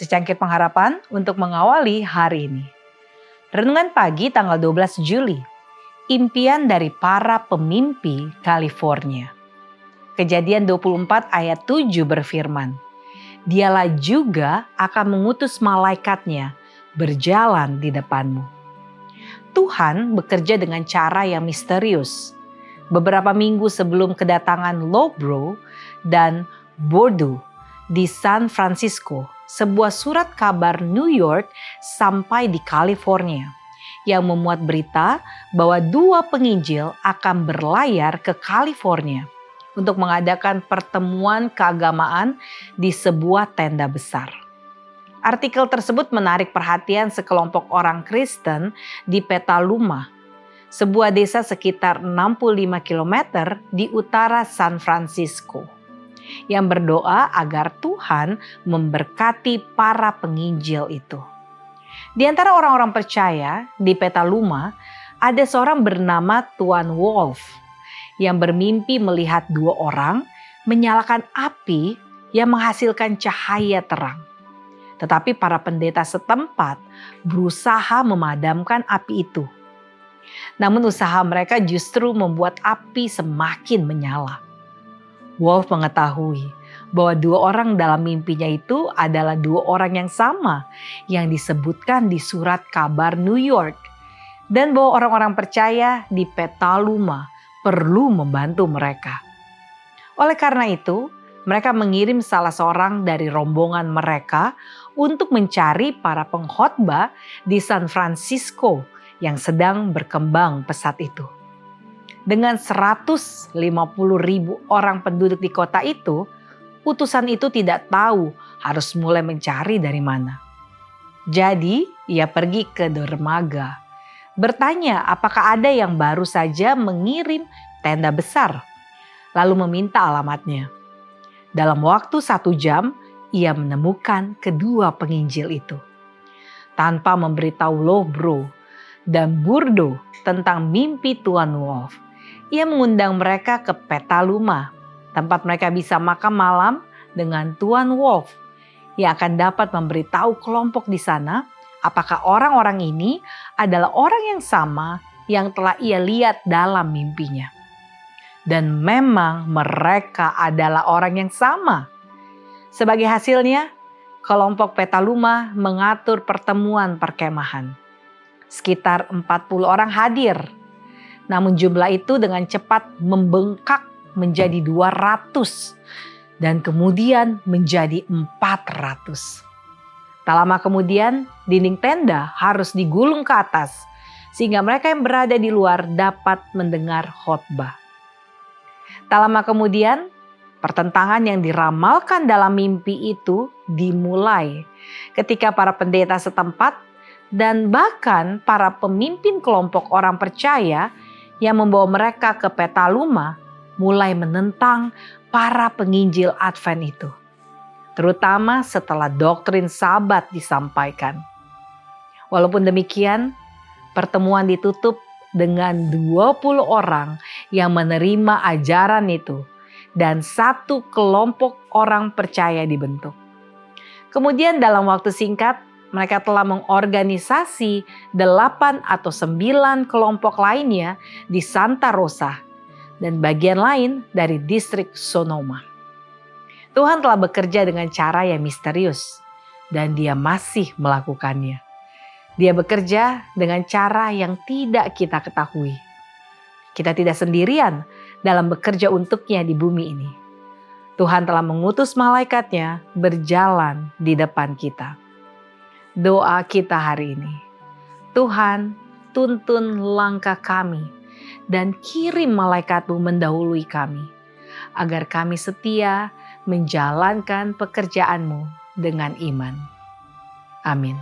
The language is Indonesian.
secangkir pengharapan untuk mengawali hari ini. Renungan pagi tanggal 12 Juli. Impian dari para pemimpi California. Kejadian 24 ayat 7 berfirman, "Dialah juga akan mengutus malaikatnya berjalan di depanmu." Tuhan bekerja dengan cara yang misterius. Beberapa minggu sebelum kedatangan Lobro dan Bordeaux di San Francisco, sebuah surat kabar New York sampai di California yang memuat berita bahwa dua penginjil akan berlayar ke California untuk mengadakan pertemuan keagamaan di sebuah tenda besar. Artikel tersebut menarik perhatian sekelompok orang Kristen di Petaluma, sebuah desa sekitar 65 km di utara San Francisco, yang berdoa agar Tuhan memberkati para penginjil itu. Di antara orang-orang percaya di Petaluma, ada seorang bernama Tuan Wolf yang bermimpi melihat dua orang menyalakan api yang menghasilkan cahaya terang. Tetapi para pendeta setempat berusaha memadamkan api itu. Namun usaha mereka justru membuat api semakin menyala. Wolf mengetahui bahwa dua orang dalam mimpinya itu adalah dua orang yang sama yang disebutkan di surat kabar New York, dan bahwa orang-orang percaya di Petaluma perlu membantu mereka. Oleh karena itu, mereka mengirim salah seorang dari rombongan mereka untuk mencari para pengkhotbah di San Francisco yang sedang berkembang pesat itu. Dengan 150.000 orang penduduk di kota itu, utusan itu tidak tahu harus mulai mencari dari mana. Jadi ia pergi ke dermaga, bertanya apakah ada yang baru saja mengirim tenda besar, lalu meminta alamatnya. Dalam waktu 1 jam, ia menemukan kedua penginjil itu. Tanpa memberitahu Lobro dan Bordeaux tentang mimpi Tuan Wolf, ia mengundang mereka ke Petaluma, tempat mereka bisa makan malam dengan Tuan Wolf, yang akan dapat memberitahu kelompok di sana apakah orang-orang ini adalah orang yang sama yang telah ia lihat dalam mimpinya. Dan memang mereka adalah orang yang sama. Sebagai hasilnya, kelompok Petaluma mengatur pertemuan perkemahan. Sekitar 40 orang hadir. Namun jumlah itu dengan cepat membengkak menjadi 200 dan kemudian menjadi 400. Tak lama kemudian dinding tenda harus digulung ke atas sehingga mereka yang berada di luar dapat mendengar khotbah. Tak lama kemudian, pertentangan yang diramalkan dalam mimpi itu dimulai ketika para pendeta setempat dan bahkan para pemimpin kelompok orang percaya yang membawa mereka ke Petaluma mulai menentang para penginjil Advent itu, terutama setelah doktrin Sabat disampaikan. Walaupun demikian, pertemuan ditutup dengan 20 orang yang menerima ajaran itu dan satu kelompok orang percaya dibentuk. Kemudian dalam waktu singkat mereka telah mengorganisasi 8 atau 9 kelompok lainnya di Santa Rosa dan bagian lain dari distrik Sonoma. Tuhan telah bekerja dengan cara yang misterius dan Dia masih melakukannya. Dia bekerja dengan cara yang tidak kita ketahui. Kita tidak sendirian dalam bekerja untuk-Nya di bumi ini. Tuhan telah mengutus malaikatnya berjalan di depan kita. Doa kita hari ini, Tuhan, tuntun langkah kami dan kirim malaikat-Mu mendahului kami, agar kami setia menjalankan pekerjaan-Mu dengan iman. Amin.